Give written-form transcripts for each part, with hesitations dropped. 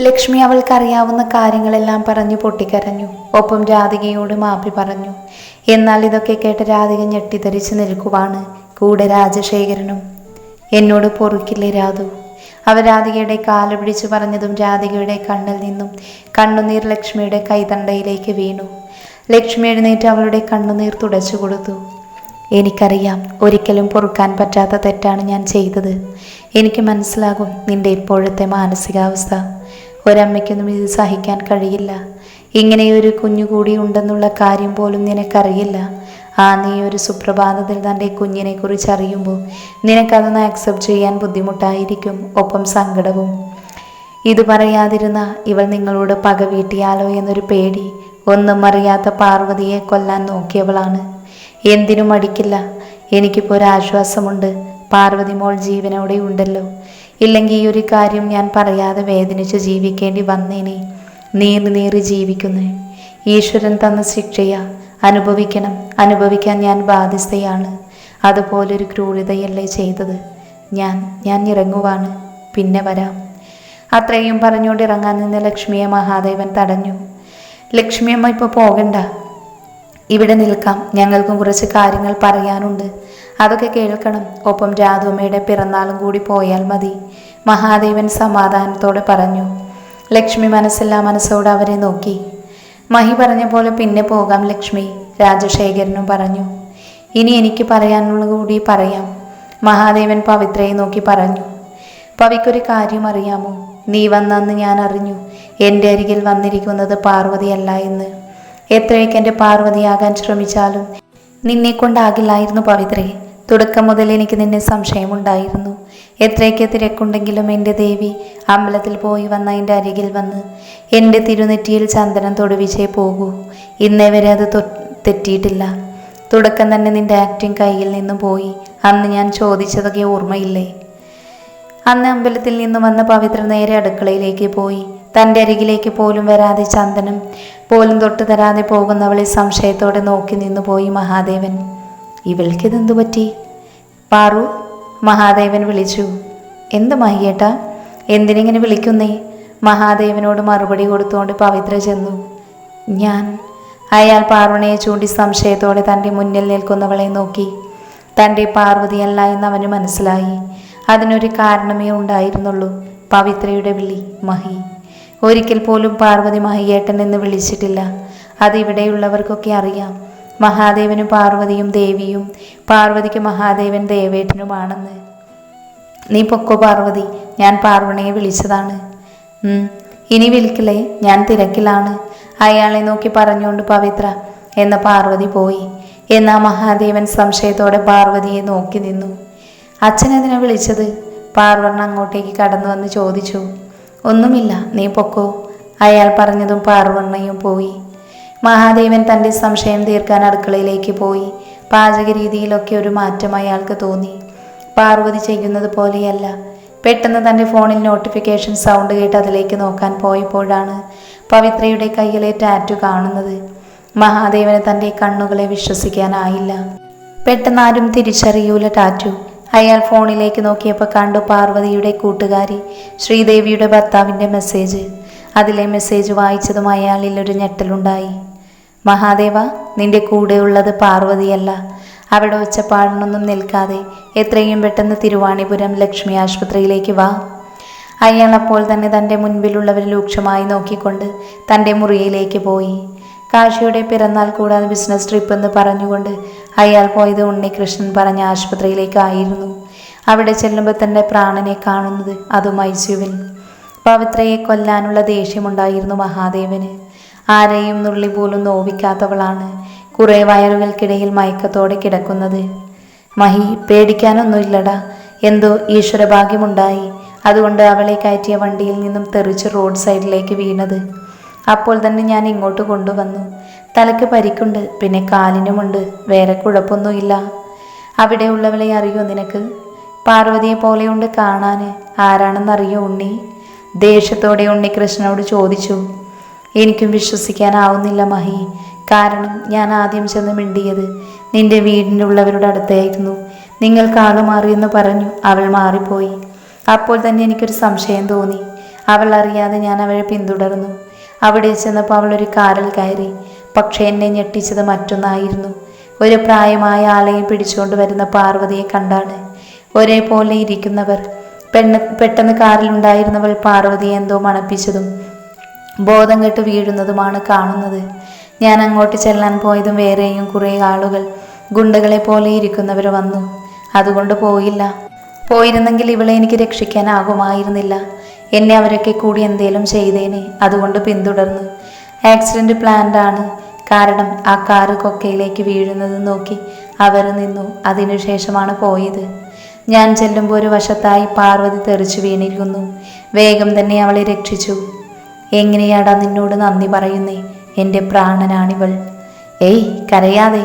ലക്ഷ്മി അവൾക്കറിയാവുന്ന കാര്യങ്ങളെല്ലാം പറഞ്ഞു പൊട്ടിക്കരഞ്ഞു. ഒപ്പം രാധികയോട് മാപ്പി പറഞ്ഞു. എന്നാൽ ഇതൊക്കെ കേട്ട് രാധിക ഞെട്ടിത്തരിച്ചു നിൽക്കുവാണ്. കൂടെ രാജശേഖരനും. എന്നോട് പൊറുക്കില്ലേ രാധു? അവർ രാധികയുടെ കാല് പിടിച്ചു പറഞ്ഞതും രാധികയുടെ കണ്ണിൽ നിന്നും കണ്ണുനീർ ലക്ഷ്മിയുടെ കൈതണ്ടയിലേക്ക് വീണു. ലക്ഷ്മി എഴുന്നേറ്റ് അവളുടെ കണ്ണുനീർ തുടച്ചു കൊടുത്തു. എനിക്കറിയാം, ഒരിക്കലും പൊറുക്കാൻ പറ്റാത്ത തെറ്റാണ് ഞാൻ ചെയ്തത്. എനിക്ക് മനസ്സിലാകും നിന്റെ ഇപ്പോഴത്തെ മാനസികാവസ്ഥ. ഒരമ്മയ്ക്കൊന്നും ഇത് സഹിക്കാൻ കഴിയില്ല. ഇങ്ങനെയൊരു കുഞ്ഞുകൂടി ഉണ്ടെന്നുള്ള കാര്യം പോലും നിനക്കറിയില്ല. നീ ഒരു സുപ്രഭാതത്തിൽ തൻ്റെ കുഞ്ഞിനെ കുറിച്ച് അറിയുമ്പോൾ നിനക്കതൊന്ന് ആക്സെപ്റ്റ് ചെയ്യാൻ ബുദ്ധിമുട്ടായിരിക്കും, ഒപ്പം സങ്കടവും. ഇത് പറയാതിരുന്ന ഇവൾ നിങ്ങളോട് പക വീട്ടിയാലോ എന്നൊരു പേടി. ഒന്നും അറിയാത്ത പാർവതിയെ കൊല്ലാൻ നോക്കിയവളാണ്. എന്തിനും അടിക്കില്ല. എനിക്കിപ്പോൾ ഒരാശ്വാസമുണ്ട്. പാർവതി മോൾ ജീവനോടെ ഉണ്ടല്ലോ. ഇല്ലെങ്കിൽ ഈ ഒരു കാര്യം ഞാൻ പറയാതെ വേദനിച്ച് ജീവിക്കേണ്ടി വന്നേനെ. നീറി ജീവിക്കുന്നു. ഈശ്വരൻ തന്ന ശിക്ഷയാ. അനുഭവിക്കാൻ ഞാൻ ബാധ്യസ്ഥയാണ്. അതുപോലൊരു ക്രൂരതയല്ലേ ചെയ്തത്. ഞാൻ ഇറങ്ങുവാണ്, പിന്നെ വരാം. അത്രയും പറഞ്ഞുകൊണ്ട് ഇറങ്ങാൻ നിന്ന ലക്ഷ്മിയെ മഹാദേവൻ തടഞ്ഞു. ലക്ഷ്മിയമ്മ ഇപ്പോൾ പോകണ്ട, ഇവിടെ നിൽക്കാം. ഞങ്ങൾക്കും കുറച്ച് കാര്യങ്ങൾ പറയാനുണ്ട്. അതൊക്കെ കേൾക്കണം. ഒപ്പം രാധുമ്മയുടെ പിറന്നാളും കൂടി പോയാൽ മതി, മഹാദേവൻ സമാധാനത്തോടെ പറഞ്ഞു. ലക്ഷ്മി മനസ്സോടെ അവരെ നോക്കി. മഹി പറഞ്ഞ പോലെ പിന്നെ പോകാം ലക്ഷ്മി, രാജശേഖരനും പറഞ്ഞു. ഇനി എനിക്ക് പറയാനുള്ളത് കൂടി പറയാം, മഹാദേവൻ പവിത്രയെ നോക്കി പറഞ്ഞു. പവിക്കൊരു കാര്യം അറിയാമോ? നീ വന്നന്ന് ഞാൻ അറിഞ്ഞു എൻ്റെ അരികിൽ വന്നിരിക്കുന്നത് പാർവതിയല്ല എന്ന്. എത്രയൊക്കെ എൻ്റെ പാർവതിയാകാൻ ശ്രമിച്ചാലും നിന്നെ കൊണ്ടാകില്ലായിരുന്നു പവിത്രേ. തുടക്കം മുതൽ എനിക്ക് നിന്നെ സംശയമുണ്ടായിരുന്നു. എത്രയൊക്കെ തിരക്കുണ്ടെങ്കിലും എൻ്റെ ദേവി അമ്പലത്തിൽ പോയി വന്ന എൻ്റെ അരികിൽ വന്ന് എൻ്റെ തിരുനെറ്റിയിൽ ചന്ദനം തൊടുവിച്ചേ പോകൂ. ഇന്നേ വരെ അത് തെറ്റിയിട്ടില്ല. തുടക്കം തന്നെ നിൻ്റെ ആക്ടിങ് കയ്യിൽ നിന്നും പോയി. അന്ന് ഞാൻ ചോദിച്ചതൊക്കെ ഓർമ്മയില്ലേ? അന്ന് അമ്പലത്തിൽ നിന്നും വന്ന പവിത്ര നേരെ അടുക്കളയിലേക്ക് പോയി. തൻ്റെ അരികിലേക്ക് പോലും വരാതെ, ചന്ദനം പോലും തൊട്ട് തരാതെ പോകുന്നവളെ സംശയത്തോടെ നോക്കി നിന്നു പോയി മഹാദേവൻ. ഇവൾക്കിതെന്തു പറ്റി? പാറു, മഹാദേവൻ വിളിച്ചു. എന്ത് മഹിയേട്ടാ, എന്തിനിങ്ങനെ വിളിക്കുന്നേ? മഹാദേവനോട് മറുപടി കൊടുത്തുകൊണ്ട് പവിത്ര ചെന്നു. അയാൾ പാർവണയെ ചൂണ്ടി സംശയത്തോടെ തൻ്റെ മുന്നിൽ നിൽക്കുന്നവളെ നോക്കി. തൻ്റെ പാർവതിയല്ല എന്ന് അവന് മനസ്സിലായി. അതിനൊരു കാരണമേ ഉണ്ടായിരുന്നുള്ളൂ, പവിത്രയുടെ വിളി മഹി. ഒരിക്കൽ പോലും പാർവതി മഹിയേട്ടൻ എന്ന് വിളിച്ചിട്ടില്ല. അതിവിടെയുള്ളവർക്കൊക്കെ അറിയാം. മഹാദേവനും പാർവതിയും ദേവിയും, പാർവതിക്ക് മഹാദേവൻ ദേവേട്ടനുമാണെന്ന്. നീ പൊക്കോ പാർവതി, ഞാൻ പാർവണയെ വിളിച്ചതാണ്. ഇനി വിളിക്കില്ലേ, ഞാൻ തിരക്കിലാണ്, അയാളെ നോക്കി പറഞ്ഞുകൊണ്ട് പവിത്ര എന്ന പാർവതി പോയി. എന്നാ മഹാദേവൻ സംശയത്തോടെ പാർവതിയെ നോക്കി നിന്നു. അച്ഛനെന്തിനാ വിളിച്ചത്? പാർവണ അങ്ങോട്ടേക്ക് കടന്നു വന്ന് ചോദിച്ചു. ഒന്നുമില്ല, നീ പൊക്കോ, അയാൾ പറഞ്ഞതും പാർവണയും പോയി. മഹാദേവൻ തൻ്റെ സംശയം തീർക്കാൻ അടുക്കളയിലേക്ക് പോയി. പാചക രീതിയിലൊക്കെ ഒരു മാറ്റം അയാൾക്ക് തോന്നി. പാർവതി ചെയ്യുന്നത് പോലെയല്ല. പെട്ടെന്ന് തൻ്റെ ഫോണിൽ നോട്ടിഫിക്കേഷൻ സൗണ്ട് കേട്ട് അതിലേക്ക് നോക്കാൻ പോയപ്പോഴാണ് പവിത്രയുടെ കയ്യിലെ ടാറ്റു കാണുന്നത്. മഹാദേവന് തൻ്റെ കണ്ണുകളെ വിശ്വസിക്കാനായില്ല. പെട്ടെന്ന് ആരും തിരിച്ചറിയൂല ടാറ്റു. അയാൾ ഫോണിലേക്ക് നോക്കിയപ്പോൾ കണ്ടു പാർവതിയുടെ കൂട്ടുകാരി ശ്രീദേവിയുടെ ഭർത്താവിൻ്റെ മെസ്സേജ്. അതിലെ മെസ്സേജ് വായിച്ചതും അയാളിൽ ഒരു ഞെട്ടലുണ്ടായി. മഹാദേവ, നിന്റെ കൂടെയുള്ളത് പാർവതിയല്ല. അവിടെ ഒച്ചപ്പാടിനൊന്നും നിൽക്കാതെ എത്രയും പെട്ടെന്ന് തിരുവാണിപുരം ലക്ഷ്മി ആശുപത്രിയിലേക്ക് വാ. അയാൾ അപ്പോൾ തന്നെ തൻ്റെ മുൻപിലുള്ളവർ രൂക്ഷമായി നോക്കിക്കൊണ്ട് തൻ്റെ മുറിയിലേക്ക് പോയി. കാശിയുടെ പിറന്നാൾ കൂടാതെ ബിസിനസ് ട്രിപ്പ് എന്ന് പറഞ്ഞുകൊണ്ട് അയാൾ പോയത് ഉണ്ണികൃഷ്ണൻ പറഞ്ഞ ആശുപത്രിയിലേക്കായിരുന്നു. അവിടെ ചെല്ലുമ്പോൾ തൻ്റെ പ്രാണനെ കാണുന്നത് അതും ഐസിയുവിൽ. പവിത്രയെ കൊല്ലാനുള്ള ദേഷ്യമുണ്ടായിരുന്നു മഹാദേവന്. ആരെയും നുള്ളി പോലും നോവിക്കാത്തവളാണ് കുറേ വയറുകൾക്കിടയിൽ മയക്കത്തോടെ കിടക്കുന്നത്. മഹി, പേടിക്കാനൊന്നുമില്ലടാ, എന്തോ ഈശ്വരഭാഗ്യമുണ്ടായി. അതുകൊണ്ട് അവളെ കയറ്റിയ വണ്ടിയിൽ നിന്നും തെറിച്ച് റോഡ് സൈഡിലേക്ക് വീണത്. അപ്പോൾ തന്നെ ഞാൻ ഇങ്ങോട്ട് കൊണ്ടുവന്നു. തലയ്ക്ക് പരിക്കുണ്ട്, പിന്നെ കാലിനുമുണ്ട്. വേറെ കുഴപ്പമൊന്നുമില്ല. അവിടെയുള്ളവളെ അറിയോ നിനക്ക്? പാർവതിയെ പോലെയുണ്ട് കാണാൻ. ആരാണെന്നറിയോ ഉണ്ണി? ദേഷ്യത്തോടെ ഉണ്ണികൃഷ്ണനോട് ചോദിച്ചു. എനിക്കും വിശ്വസിക്കാനാവുന്നില്ല മഹി. കാരണം ഞാൻ ആദ്യം ചെന്ന് മിണ്ടിയത് നിന്റെ വീടിൻ്റെ ഉള്ളവരുടെ അടുത്തായിരുന്നു. നിങ്ങൾ കാളു മാറിയെന്ന് പറഞ്ഞു അവൾ മാറിപ്പോയി. അപ്പോൾ തന്നെ എനിക്കൊരു സംശയം തോന്നി. അവൾ അറിയാതെ ഞാൻ അവളെ പിന്തുടർന്നു. അവിടെ ചെന്നപ്പോൾ അവൾ ഒരു കാറിൽ കയറി. പക്ഷെ എന്നെ ഞെട്ടിച്ചത് മറ്റൊന്നായിരുന്നു. ഒരു പ്രായമായ ആളെയും പിടിച്ചുകൊണ്ട് വരുന്ന പാർവതിയെ കണ്ടാണ്. ഒരേപോലെ ഇരിക്കുന്നവർ. പെട്ടെന്ന് കാറിലുണ്ടായിരുന്നവൾ പാർവതിയെ എന്തോ മണപ്പിച്ചതും ബോധം കെട്ട് വീഴുന്നതുമാണ് കാണുന്നത്. ഞാൻ അങ്ങോട്ട് ചെല്ലാൻ പോയതും വേറെയും കുറേ ആളുകൾ ഗുണ്ടകളെ പോലെ ഇരിക്കുന്നവർ വന്നു. അതുകൊണ്ട് പോയില്ല. പോയിരുന്നെങ്കിൽ ഇവളെ എനിക്ക് രക്ഷിക്കാനാകുമായിരുന്നില്ല. എന്നെ അവരൊക്കെ കൂടി എന്തേലും ചെയ്തേനെ. അതുകൊണ്ട് പിന്തുടർന്നു. ആക്സിഡന്റ് പ്ലാൻഡ് ആണ്. കാരണം ആ കാറ് കൊക്കയിലേക്ക് വീഴുന്നത് നോക്കി അവർ നിന്നു. അതിനുശേഷമാണ് പോയത്. ഞാൻ ചെല്ലുമ്പോൾ ഒരു വശത്തായി പാർവതി തെറിച്ചു വീണിരിക്കുന്നു. വേഗം തന്നെ അവളെ രക്ഷിച്ചു. എങ്ങനെയാടാ നിന്നോട് നന്ദി പറയുന്നേ? എൻ്റെ പ്രാണനാണിവൾ. ഏയ് കരയാതെ.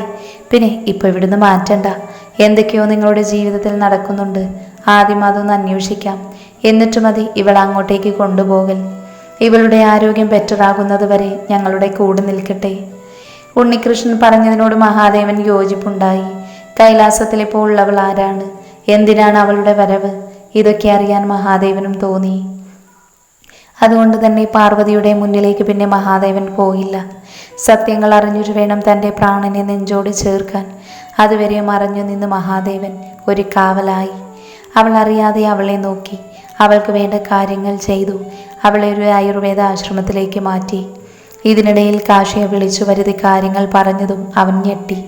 പിന്നെ ഇപ്പോൾ ഇവിടുന്ന് മാറ്റണ്ട. എന്തൊക്കെയോ നിങ്ങളുടെ ജീവിതത്തിൽ നടക്കുന്നുണ്ട്. ആദ്യം അതൊന്ന് അന്വേഷിക്കാം. എന്നിട്ട് മതി ഇവൾ അങ്ങോട്ടേക്ക് കൊണ്ടുപോകൽ. ഇവളുടെ ആരോഗ്യം ബെറ്ററാകുന്നത് വരെ ഞങ്ങളുടെ കൂടെ നിൽക്കട്ടെ. ഉണ്ണികൃഷ്ണൻ പറഞ്ഞതിനോട് മഹാദേവൻ യോജിപ്പുണ്ടായി. കൈലാസത്തിലിപ്പോൾ ഉള്ളവൾ ആരാണ്? എന്തിനാണ് അവളുടെ വരവ്? ഇതൊക്കെ അറിയാൻ മഹാദേവനും തോന്നി. അതുകൊണ്ട് തന്നെ പാർവതിയുടെ മുന്നിലേക്ക് പിന്നെ മഹാദേവൻ പോയില്ല. സത്യങ്ങൾ അറിഞ്ഞിട്ട് വേണം തൻ്റെ പ്രാണനെ നെഞ്ചോട് ചേർക്കാൻ. അതുവരെ മറഞ്ഞു നിന്ന് മഹാദേവൻ ഒരു കാവലായി. അവൾ അറിയാതെ അവളെ നോക്കി. അവൾക്ക് വേണ്ട കാര്യങ്ങൾ ചെയ്തു. അവളെ ഒരു ആയുർവേദ ആശ്രമത്തിലേക്ക് മാറ്റി. ഇതിനിടയിൽ കാശിയെ വിളിച്ചു വരുത്തി കാര്യങ്ങൾ പറഞ്ഞതും അവൻ ഞെട്ടി.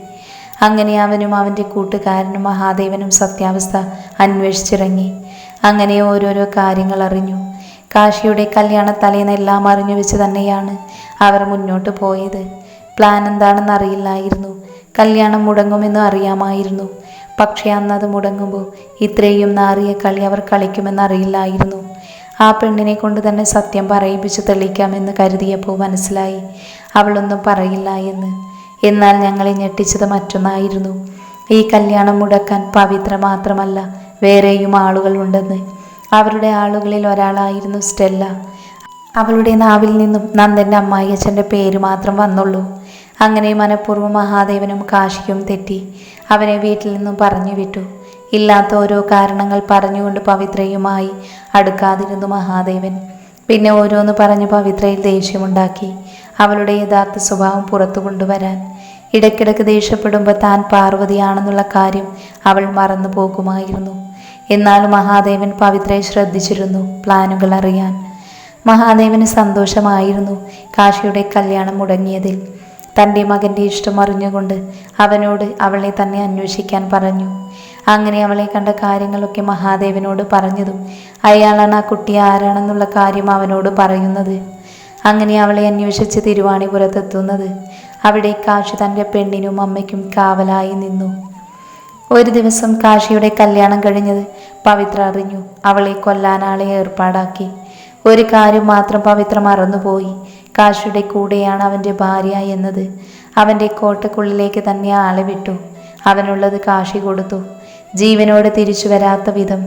അങ്ങനെ അവനും അവൻ്റെ കൂട്ടുകാരനും മഹാദേവനും സത്യാവസ്ഥ അന്വേഷിച്ചിറങ്ങി. അങ്ങനെ ഓരോരോ കാര്യങ്ങൾ അറിഞ്ഞു. കാശിയുടെ കല്യാണ തലേന്ന് എല്ലാം അറിഞ്ഞു വെച്ച് തന്നെയാണ് അവർ മുന്നോട്ട് പോയത്. പ്ലാൻ എന്താണെന്ന് അറിയില്ലായിരുന്നു. കല്യാണം മുടങ്ങുമെന്ന് അറിയാമായിരുന്നു. പക്ഷേ അന്നത് മുടങ്ങുമ്പോൾ ഇത്രയും നാറിയ കളി അവർ കളിക്കുമെന്നറിയില്ലായിരുന്നു. ആ പെണ്ണിനെ കൊണ്ട് തന്നെ സത്യം പറയിപ്പിച്ച് തെളിയിക്കാമെന്ന് കരുതിയപ്പോൾ മനസ്സിലായി അവളൊന്നും പറയില്ല എന്ന്. എന്നാൽ ഞങ്ങളെ ഞെട്ടിച്ചത് മറ്റൊന്നായിരുന്നു. ഈ കല്യാണം മുടക്കാൻ പവിത്ര മാത്രമല്ല വേറെയും ആളുകൾ ഉണ്ടെന്ന്. അവരുടെ ആളുകളിൽ ഒരാളായിരുന്നു സ്റ്റെല്ല. അവളുടെ നാവിൽ നിന്നും നന്ദൻ്റെ അമ്മായിയച്ഛൻ്റെ പേര് മാത്രം വന്നുള്ളൂ. അങ്ങനെ മനഃപൂർവ്വം മഹാദേവനും കാശിയും തെറ്റി. അവനെ വീട്ടിൽ നിന്നും പറഞ്ഞു വിട്ടു. ഇല്ലാത്ത ഓരോ കാരണങ്ങൾ പറഞ്ഞുകൊണ്ട് പവിത്രയുമായി അടുക്കാതിരുന്നു മഹാദേവൻ. പിന്നെ ഓരോന്ന് പറഞ്ഞ് പവിത്രയിൽ ദേഷ്യമുണ്ടാക്കി. അവളുടെ യഥാർത്ഥ സ്വഭാവം പുറത്തു കൊണ്ടുവരാൻ. ഇടയ്ക്കിടയ്ക്ക് ദേഷ്യപ്പെടുമ്പോൾ താൻ പാർവതിയാണെന്നുള്ള കാര്യം അവൾ മറന്നു പോകുമായിരുന്നു. എന്നാൽ മഹാദേവൻ പവിത്രയെ ശ്രദ്ധിച്ചിരുന്നു, പ്ലാനുകൾ അറിയാൻ. മഹാദേവന് സന്തോഷമായിരുന്നു കാശിയുടെ കല്യാണം മുടങ്ങിയതിൽ. തൻ്റെ മകൻ്റെ ഇഷ്ടം അറിഞ്ഞുകൊണ്ട് അവനോട് അവളെ തന്നെ അന്വേഷിക്കാൻ പറഞ്ഞു. അങ്ങനെ അവളെ കണ്ട കാര്യങ്ങളൊക്കെ മഹാദേവനോട് പറഞ്ഞതും അയാളാണ് ആ കുട്ടി ആരാണെന്നുള്ള കാര്യം അവനോട് പറയുന്നത്. അങ്ങനെ അവളെ അന്വേഷിച്ച് തിരുവാണിപുരത്തെത്തുന്നത്. അവിടെ കാശി തൻ്റെ പെണ്ണിനും അമ്മയ്ക്കും കാവലായി നിന്നു. ഒരു ദിവസം കാശിയുടെ കല്യാണം കഴിഞ്ഞത് പവിത്ര അറിഞ്ഞു. അവളെ കൊല്ലാൻ ആളെ ഏർപ്പാടാക്കി. ഒരു കാര്യം മാത്രം പവിത്ര മറന്നുപോയി. കാശിയുടെ കൂടെയാണ് അവൻ്റെ ഭാര്യ എന്നത്. അവൻ്റെ കോട്ടക്കുള്ളിലേക്ക് തന്നെ ആളെ വിട്ടു. അവനുള്ളത് കാശി കൊടുത്തു, ജീവനോട് തിരിച്ചു വരാത്ത വിധം.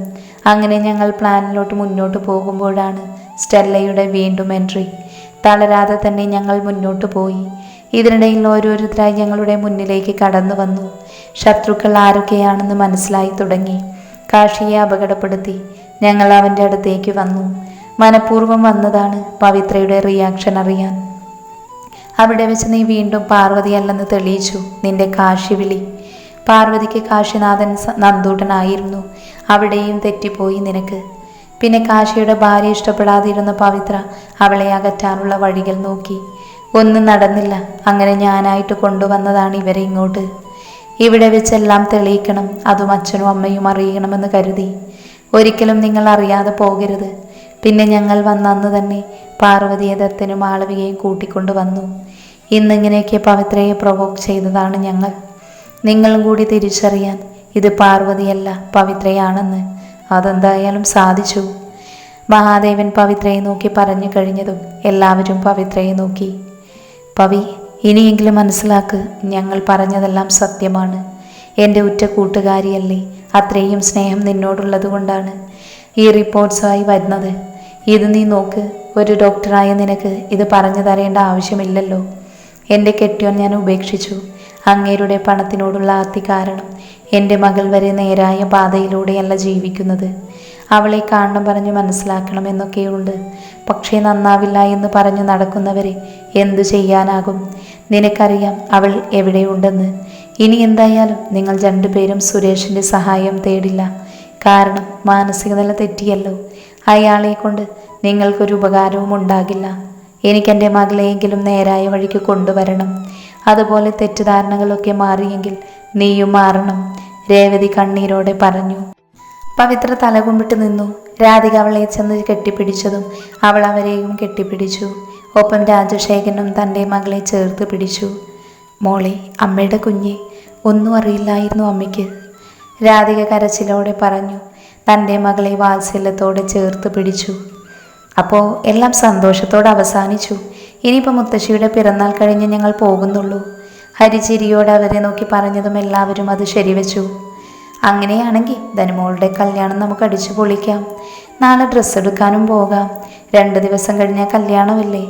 അങ്ങനെ ഞങ്ങൾ പ്ലാനിലോട്ട് മുന്നോട്ട് പോകുമ്പോഴാണ് സ്റ്റെല്ലയുടെ വീണ്ടും എൻട്രി. തളരാതെ തന്നെ ഞങ്ങൾ മുന്നോട്ട് പോയി. ഇതിനിടയിൽ ഓരോരുത്തരായി ഞങ്ങളുടെ മുന്നിലേക്ക് കടന്നു വന്നു. ശത്രുക്കൾ ആരൊക്കെയാണെന്ന് മനസ്സിലായി തുടങ്ങി. കാശിയെ അപകടപ്പെടുത്തി ഞങ്ങൾ അവൻ്റെ അടുത്തേക്ക് വന്നു. മനഃപൂർവ്വം വന്നതാണ് പവിത്രയുടെ റിയാക്ഷൻ അറിയാൻ. അവിടെ വെച്ച് നീ വീണ്ടും പാർവതിയല്ലെന്ന് തെളിയിച്ചു. നിന്റെ കാശി വിളി. പാർവതിക്ക് കാശിനാഥൻ നന്ദൂട്ടനായിരുന്നു. അവിടെയും തെറ്റിപ്പോയി നിനക്ക്. പിന്നെ കാശിയുടെ ഭാര്യ ഇഷ്ടപ്പെടാതിരുന്ന പവിത്ര അവളെ അകറ്റാനുള്ള വഴികൾ നോക്കി. ഒന്നും നടന്നില്ല. അങ്ങനെ ഞാനായിട്ട് കൊണ്ടുവന്നതാണ് ഇവരെ ഇങ്ങോട്ട്. ഇവിടെ വെച്ചെല്ലാം തെളിയിക്കണം, അതും അച്ഛനും അമ്മയും അറിയണമെന്ന് കരുതി. ഒരിക്കലും നിങ്ങൾ അറിയാതെ പോകരുത്. പിന്നെ ഞങ്ങൾ വന്ന അന്ന് തന്നെ പാർവതിയെ ദത്തനും മാളവികയും കൂട്ടിക്കൊണ്ടു വന്നു. ഇന്നിങ്ങനെയൊക്കെ പവിത്രയെ പ്രൊവോക്ക് ചെയ്തതാണ് ഞങ്ങൾ. നിങ്ങളും കൂടി തിരിച്ചറിയാൻ ഇത് പാർവതിയല്ല പവിത്രയാണെന്ന്. അതെന്തായാലും സാധിച്ചു. മഹാദേവൻ പവിത്രയെ നോക്കി പറഞ്ഞു കഴിഞ്ഞതും എല്ലാവരും പവിത്രയെ നോക്കി. പവി, ഇനിയെങ്കിലും മനസ്സിലാക്ക്, ഞങ്ങൾ പറഞ്ഞതെല്ലാം സത്യമാണ്. എൻ്റെ ഉറ്റ കൂട്ടുകാരിയല്ലേ, അത്രയും സ്നേഹം നിന്നോടുള്ളത് കൊണ്ടാണ് ഈ റിപ്പോർട്ട്സായി വരുന്നത്. ഇത് നീ നോക്ക്. ഒരു ഡോക്ടറായ നിനക്ക് ഇത് പറഞ്ഞു തരേണ്ട ആവശ്യമില്ലല്ലോ. എൻ്റെ കെട്ടിയോൻ ഞാൻ ഉപേക്ഷിച്ചു. അങ്ങേരുടെ പണത്തിനോടുള്ള ആർത്തി കാരണം എൻ്റെ മകൾ വരെ നേരായ പാതയിലൂടെയല്ല ജീവിക്കുന്നത്. അവളെ കാണണം പറഞ്ഞു മനസ്സിലാക്കണം എന്നൊക്കെയുണ്ട്. പക്ഷേ നന്നാവില്ല എന്ന് പറഞ്ഞു നടക്കുന്നവരെ എന്തു ചെയ്യാനാകും? നിനക്കറിയാം അവൾ എവിടെയുണ്ടെന്ന്. ഇനി എന്തായാലും നിങ്ങൾ രണ്ടുപേരും സുരേഷിൻ്റെ സഹായം തേടില്ല. കാരണം മാനസിക നില തെറ്റിയല്ലോ. അയാളെ കൊണ്ട് നിങ്ങൾക്കൊരു ഉപകാരവും ഉണ്ടാകില്ല. എനിക്കെൻ്റെ മകളെയെങ്കിലും നേരായ വഴിക്ക് കൊണ്ടുവരണം. അതുപോലെ തെറ്റിദ്ധാരണകളൊക്കെ മാറിയെങ്കിൽ നീയും മാറണം, രേവതി കണ്ണീരോടെ പറഞ്ഞു. പവിത്ര തലകുമ്പിട്ട് നിന്നു. രാധിക അവളെ ചെന്ന് കെട്ടിപ്പിടിച്ചതും അവൾ അവരെയും കെട്ടിപ്പിടിച്ചു. ഒപ്പം രാജശേഖരനും തൻ്റെ മകളെ ചേർത്ത് പിടിച്ചു. മോളെ, അമ്മയുടെ കുഞ്ഞെ, ഒന്നും അറിയില്ലായിരുന്നു അമ്മയ്ക്ക്, രാധിക കരച്ചിലോടെ പറഞ്ഞു. തൻ്റെ മകളെ വാത്സല്യത്തോടെ ചേർത്ത് പിടിച്ചു. അപ്പോൾ എല്ലാം സന്തോഷത്തോടെ അവസാനിച്ചു. ഇനിയിപ്പോൾ മുത്തശ്ശിയുടെ പിറന്നാൾ കഴിഞ്ഞ് ഞങ്ങൾ പോകുന്നുള്ളൂ. ഹരിചിരിയോടെ അവരെ നോക്കി പറഞ്ഞതും എല്ലാവരും അത് ശരിവെച്ചു. അങ്ങനെയാണെങ്കിൽ ധനുമോളുടെ കല്യാണം നമുക്ക് അടിച്ചു പൊളിക്കാം. നാളെ ഡ്രസ്സ് എടുക്കാനും പോകാം. 2 ദിവസം കഴിഞ്ഞാൽ കല്യാണമല്ലേ?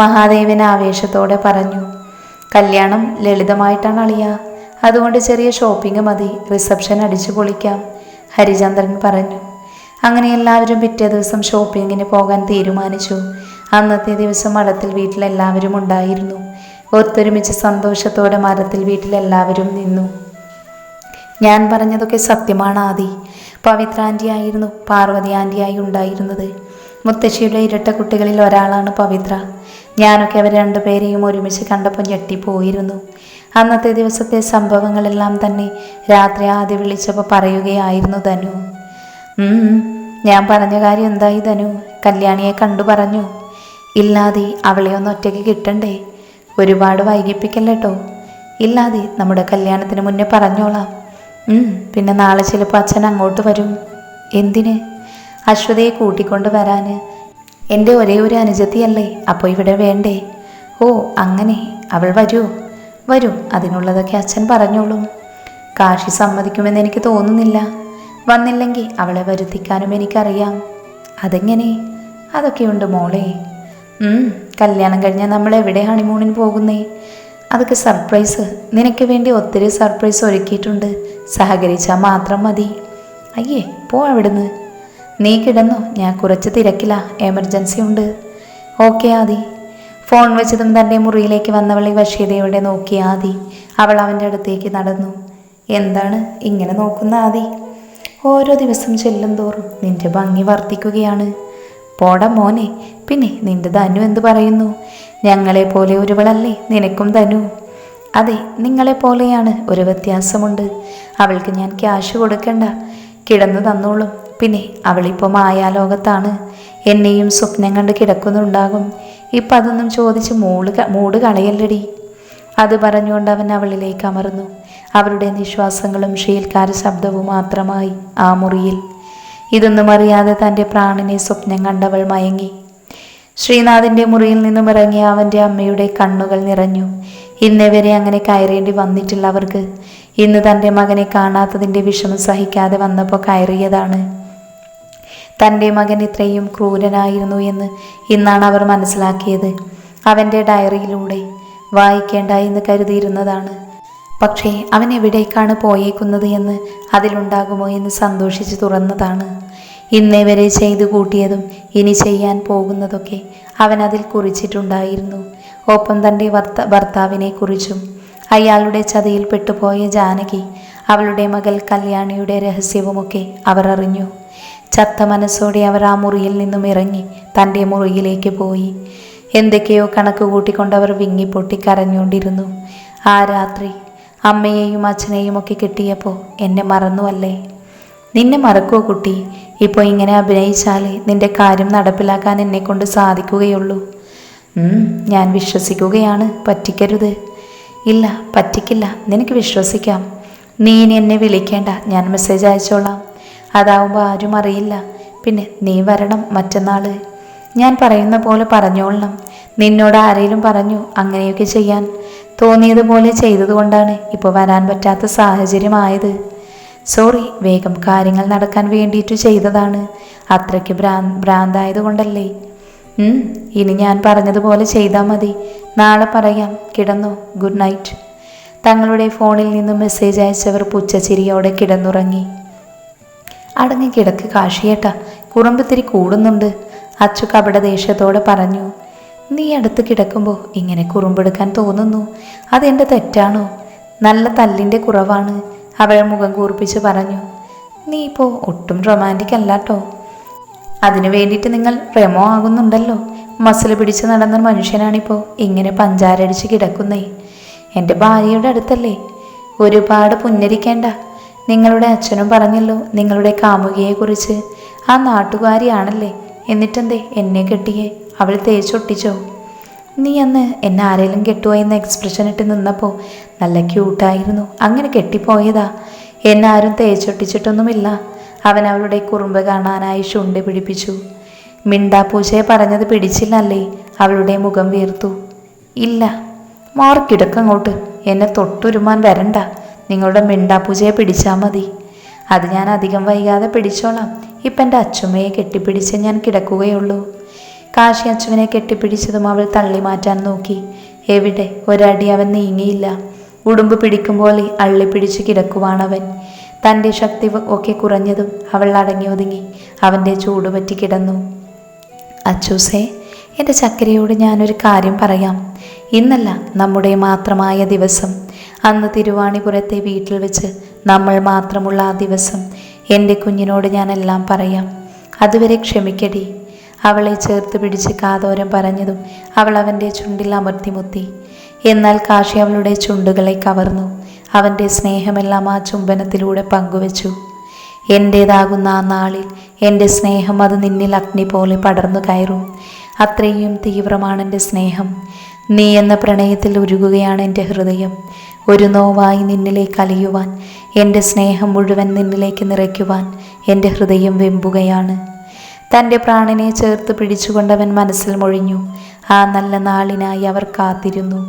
മഹാദേവൻ ആവേശത്തോടെ പറഞ്ഞു. കല്യാണം ലളിതമായിട്ടാണ് അളിയ, അതുകൊണ്ട് ചെറിയ ഷോപ്പിംഗ് മതി, റിസപ്ഷൻ അടിച്ചു പൊളിക്കാം, ഹരിചന്ദ്രൻ പറഞ്ഞു. അങ്ങനെ എല്ലാവരും പിറ്റേ ദിവസം ഷോപ്പിങ്ങിന് പോകാൻ തീരുമാനിച്ചു. അന്നത്തെ ദിവസം മഠത്തിൽ വീട്ടിലെല്ലാവരും ഉണ്ടായിരുന്നു. ഒത്തൊരുമിച്ച് സന്തോഷത്തോടെ മരത്തിൽ വീട്ടിലെല്ലാവരും നിന്നു. ഞാൻ പറഞ്ഞതൊക്കെ സത്യമാണ് ആദി. പവിത്ര ആൻറ്റിയായിരുന്നു പാർവതി ആൻറ്റിയായി ഉണ്ടായിരുന്നത്. മുത്തശ്ശിയുടെ ഇരട്ട കുട്ടികളിൽ ഒരാളാണ് പവിത്ര. ഞാനൊക്കെ അവർ രണ്ടുപേരെയും ഒരുമിച്ച് കണ്ടപ്പോൾ ഞെട്ടിപ്പോയിരുന്നു. അന്നത്തെ ദിവസത്തെ സംഭവങ്ങളെല്ലാം തന്നെ രാത്രി ആദ്യ വിളിച്ചപ്പോൾ പറയുകയായിരുന്നു ധനു. ഞാൻ പറഞ്ഞ കാര്യം എന്തായി ധനു? കല്യാണിയെ കണ്ടു പറഞ്ഞു? ഇല്ലാതെ അവളെ ഒന്ന് ഒറ്റയ്ക്ക് കിട്ടണ്ടേ? ഒരുപാട് വൈകിപ്പിക്കല്ലേട്ടോ. ഇല്ലാതെ നമ്മുടെ കല്യാണത്തിന് മുന്നേ പറഞ്ഞോളാം. പിന്നെ നാളെ ചിലപ്പോൾ അച്ഛൻ അങ്ങോട്ട് വരും. എന്തിന്? അശ്വതിയെ കൂട്ടിക്കൊണ്ട് വരാൻ. എൻ്റെ ഒരേ ഒരു അനുജത്തിയല്ലേ, അപ്പോൾ ഇവിടെ വേണ്ടേ? ഓ അങ്ങനെ, അവൾ വരും. അതിനുള്ളതൊക്കെ അച്ഛൻ പറഞ്ഞോളും. കാശി സമ്മതിക്കുമെന്ന് എനിക്ക് തോന്നുന്നില്ല. വന്നില്ലെങ്കിൽ അവളെ വരുത്തിക്കാനും എനിക്കറിയാം. അതെങ്ങനെ? അതൊക്കെയുണ്ട് മോളെ. കല്യാണം കഴിഞ്ഞാൽ നമ്മൾ എവിടെ ഹണിമൂണിന് പോകുന്നേ? അതൊക്കെ സർപ്രൈസ്. നിനക്ക് വേണ്ടി ഒത്തിരി സർപ്രൈസ് ഒരുക്കിയിട്ടുണ്ട്. സഹകരിച്ചാൽ മാത്രം മതി. അയ്യേ, പോ അവിടുന്ന്. നീ കിടന്നോ, ഞാൻ കുറച്ച് തിരക്കില്ല, എമർജൻസി ഉണ്ട്. ഓക്കെ ആദി. ഫോൺ വെച്ചതും തൻ്റെ മുറിയിലേക്ക് വന്നവളെ വശ്യതയോടെ നോക്കി ആദി. അവൾ അവൻ്റെ അടുത്തേക്ക് നടന്നു. എന്താണ് ഇങ്ങനെ നോക്കുന്ന ആദി? ഓരോ ദിവസം ചെല്ലും തോറും നിന്റെ ഭംഗി വർദ്ധിക്കുകയാണ്. പോടാ മോനെ. പിന്നെ നിന്റെ ധനു എന്തു പറയുന്നു? ഞങ്ങളെപ്പോലെ ഒരുവളല്ലേ നിനക്കും ധനു? അതെ, നിങ്ങളെപ്പോലെയാണ്. ഒരു വ്യത്യാസമുണ്ട്. അവൾക്ക് ഞാൻ ക്യാഷ് കൊടുക്കണ്ട, കിടന്നു തന്നോളും. പിന്നെ അവളിപ്പോൾ മായാലോകത്താണ്. എന്നെയും സ്വപ്നം കണ്ട് കിടക്കുന്നുണ്ടാകും. ഇപ്പം അതൊന്നും ചോദിച്ച് മൂട് കളയല്ലടി. അത് പറഞ്ഞുകൊണ്ട് അവൻ അവളിലേക്ക് അമർന്നു. അവരുടെ നിശ്വാസങ്ങളും ഷീൽക്കാര ശബ്ദവും മാത്രമായി ആ മുറിയിൽ. ഇതൊന്നും അറിയാതെ തൻ്റെ പ്രാണനെ സ്വപ്നം കണ്ടവൾ മയങ്ങി. ശ്രീനാഥിൻ്റെ മുറിയിൽ നിന്നും ഇറങ്ങിയ അവൻ്റെ അമ്മയുടെ കണ്ണുകൾ നിറഞ്ഞു. ഇന്നേവരെ അങ്ങനെ കയറേണ്ടി വന്നിട്ടില്ല അവർക്ക്. ഇന്ന് തൻ്റെ മകനെ കാണാത്തതിൻ്റെ വിഷമം സഹിക്കാതെ വന്നപ്പോൾ കയറിയതാണ്. തൻ്റെ മകൻ ഇത്രയും ക്രൂരനായിരുന്നു എന്ന് ഇന്നാണ് അവർ മനസ്സിലാക്കിയത്. അവൻ്റെ ഡയറിയിലൂടെ വായിക്കേണ്ട എന്ന് കരുതിയിരുന്നതാണ്. പക്ഷേ അവൻ എവിടേക്കാണ് പോയേക്കുന്നത് എന്ന് അതിലുണ്ടാകുമോ എന്ന് സന്തോഷിച്ച് തുറന്നതാണ്. ഇന്നേ വരെ ചെയ്തു കൂട്ടിയതും ഇനി ചെയ്യാൻ പോകുന്നതൊക്കെ അവൻ അതിൽ കുറിച്ചിട്ടുണ്ടായിരുന്നു. ഒപ്പം തൻ്റെ ഭർത്താവിനെ കുറിച്ചും. അയാളുടെ ചതിയിൽ പെട്ടുപോയ ജാനകി, അവളുടെ മകൾ കല്യാണിയുടെ രഹസ്യവുമൊക്കെ അവർ അറിഞ്ഞു. ചത്ത മനസ്സോടെ അവർ ആ മുറിയിൽ നിന്നും ഇറങ്ങി തൻ്റെ മുറിയിലേക്ക് പോയി. എന്തൊക്കെയോ കണക്ക് കൂട്ടിക്കൊണ്ടവർ വിങ്ങിപ്പൊട്ടി കരഞ്ഞുകൊണ്ടിരുന്നു. ആ രാത്രി അമ്മയെയും അച്ഛനെയും ഒക്കെ കിട്ടിയപ്പോൾ എന്നെ മറന്നുവല്ലേ? നിന്നെ മറക്കുമോ കുട്ടി? ഇപ്പോൾ ഇങ്ങനെ അഭിനയിച്ചാലേ നിന്റെ കാര്യം നടപ്പിലാക്കാൻ എന്നെക്കൊണ്ട് സാധിക്കുകയുള്ളൂ. ഞാൻ വിശ്വസിക്കുകയാണ്, പറ്റിക്കരുത്. ഇല്ല, പറ്റിക്കില്ല, നിനക്ക് വിശ്വസിക്കാം. നീ ഇനി എന്നെ വിളിക്കേണ്ട, ഞാൻ മെസ്സേജ് അയച്ചോളാം. അതാവുമ്പോൾ ആരും അറിയില്ല. പിന്നെ നീ വരണം മറ്റന്നാൾ. ഞാൻ പറയുന്ന പോലെ പറഞ്ഞോളണം. നിന്നോട് ആരെങ്കിലും പറഞ്ഞു അങ്ങനെയൊക്കെ ചെയ്യാൻ? തോന്നിയതുപോലെ ചെയ്തതുകൊണ്ടാണ് ഇപ്പോൾ വരാൻ പറ്റാത്ത സാഹചര്യമായത്. സോറി, വേഗം കാര്യങ്ങൾ നടക്കാൻ വേണ്ടിയിട്ട് ചെയ്തതാണ്. അത്രയ്ക്ക് ഭ്രാന്തായതുകൊണ്ടല്ലേ. ഇനി ഞാൻ പറഞ്ഞതുപോലെ ചെയ്താൽ മതി. നാളെ പറയാം. കിടന്നോ. Good night. തങ്ങളുടെ ഫോണിൽ നിന്നും മെസ്സേജ് അയച്ചവർ പുച്ഛച്ചിരിയോടെ കിടന്നുറങ്ങി. അടങ്ങി കിടക്ക് കാശിയേട്ടാ, കുറുമ്പത്തിരി കൂടുന്നുണ്ട്, അച്ചു കപട ദേഷ്യത്തോടെ പറഞ്ഞു. നീ അടുത്ത് കിടക്കുമ്പോൾ ഇങ്ങനെ കുറുമ്പെടുക്കാൻ തോന്നുന്നു, അതെൻ്റെ തെറ്റാണോ? നല്ല തല്ലിൻ്റെ കുറവാണ്, അവൾ മുഖം കൂർപ്പിച്ച് പറഞ്ഞു. നീ ഇപ്പോൾ ഒട്ടും റൊമാൻറ്റിക് അല്ലാട്ടോ. അതിനു വേണ്ടിയിട്ട് നിങ്ങൾ റെമോ ആകുന്നുണ്ടല്ലോ. മസിൽ പിടിച്ച് നടന്ന മനുഷ്യനാണിപ്പോൾ ഇങ്ങനെ പഞ്ചാരടിച്ച് കിടക്കുന്നേ. എൻ്റെ ഭാര്യയുടെ അടുത്തല്ലേ, ഒരുപാട് പുന്നരിക്കേണ്ട. നിങ്ങളുടെ അച്ഛനും പറഞ്ഞല്ലോ നിങ്ങളുടെ കാമുകിയെക്കുറിച്ച്, ആ നാട്ടുകാരിയാണല്ലേ. എന്നിട്ടെന്തേ എന്നെ കെട്ടിയേ? അവൾ തേച്ചൊട്ടിച്ചോ? നീ അന്ന് എന്നെ ആരെങ്കിലും കെട്ടുമോ എന്ന എക്സ്പ്രഷൻ ഇട്ട് നിന്നപ്പോൾ നല്ല ക്യൂട്ടായിരുന്നു, അങ്ങനെ കെട്ടിപ്പോയതാ. എന്നെ ആരും തേച്ചൊട്ടിച്ചിട്ടൊന്നുമില്ല. അവൻ അവളുടെ കുറുമ്പ് കാണാനായി ചുണ്ട് പിടിപ്പിച്ചു. മിണ്ടാപ്പൂച്ചയെ പറഞ്ഞത് പിടിച്ചില്ലല്ലേ? അവളുടെ മുഖം വീർത്തു. ഇല്ല. മാറിക്കിടക്കങ്ങോട്ട്, എന്നെ തൊട്ടുരുമാൻ വരണ്ട. നിങ്ങളുടെ മിണ്ടാപ്പൂച്ചയെ പിടിച്ചാൽ മതി. അത് ഞാൻ അധികം വൈകാതെ പിടിച്ചോളാം. ഇപ്പം എൻ്റെ അച്ചുമ്മയെ കെട്ടിപ്പിടിച്ച് ഞാൻ കിടക്കുകയുള്ളൂ. കാശി അച്ചുവിനെ കെട്ടിപ്പിടിച്ചതും അവൾ തള്ളി മാറ്റാൻ നോക്കി. എവിടെ, ഒരടി അവൻ നീങ്ങിയില്ല. ഉടുമ്പ് പിടിക്കുമ്പോൾ അള്ളിപ്പിടിച്ച് കിടക്കുവാണവൻ. തൻ്റെ ശക്തി ഒക്കെ കുറഞ്ഞതും അവൾ അടങ്ങി ഒതുങ്ങി അവൻ്റെ ചൂടുപറ്റി കിടന്നു. അച്ചൂസേ, എൻ്റെ ചക്കരയോട് ഞാനൊരു കാര്യം പറയാം. ഇന്നല്ല നമ്മുടെ മാത്രമായ ദിവസം, അന്ന് തിരുവാണിപുരത്തെ വീട്ടിൽ വെച്ച് നമ്മൾ മാത്രമുള്ള ആ ദിവസം എൻ്റെ കുഞ്ഞിനോട് ഞാനെല്ലാം പറയാം. അതുവരെ ക്ഷമിക്കടി. അവളെ ചേർത്ത് പിടിച്ച് കാതോരം പറഞ്ഞതും അവൾ അവൻ്റെ ചുണ്ടിൽ അമർത്തിമുത്തി. എന്നാൽ കാശി അവളുടെ ചുണ്ടുകളെ കവർന്നു. അവൻ്റെ സ്നേഹമെല്ലാം ആ ചുംബനത്തിലൂടെ പങ്കുവച്ചു. എൻ്റേതാകുന്ന ആ നാളിൽ എൻ്റെ സ്നേഹം അത് നിന്നിൽ അഗ്നി പോലെ പടർന്നു കയറും. അത്രയും തീവ്രമാണ് എൻ്റെ സ്നേഹം. നീ എന്ന പ്രണയത്തിൽ ഉരുകുകയാണ് എൻ്റെ ഹൃദയം. ഒരു നോവായി നിന്നിലേക്ക് അലിയുവാൻ, എൻ്റെ സ്നേഹം മുഴുവൻ നിന്നിലേക്ക് നിറയ്ക്കുവാൻ എൻ്റെ ഹൃദയം വെമ്പുകയാണ്. തൻ്റെ പ്രാണനെ ചേർത്ത് പിടിച്ചുകൊണ്ടവൻ മനസ്സിൽ മൊഴിഞ്ഞു. ആ നല്ല നാളിനായി അവർ കാത്തിരുന്നു.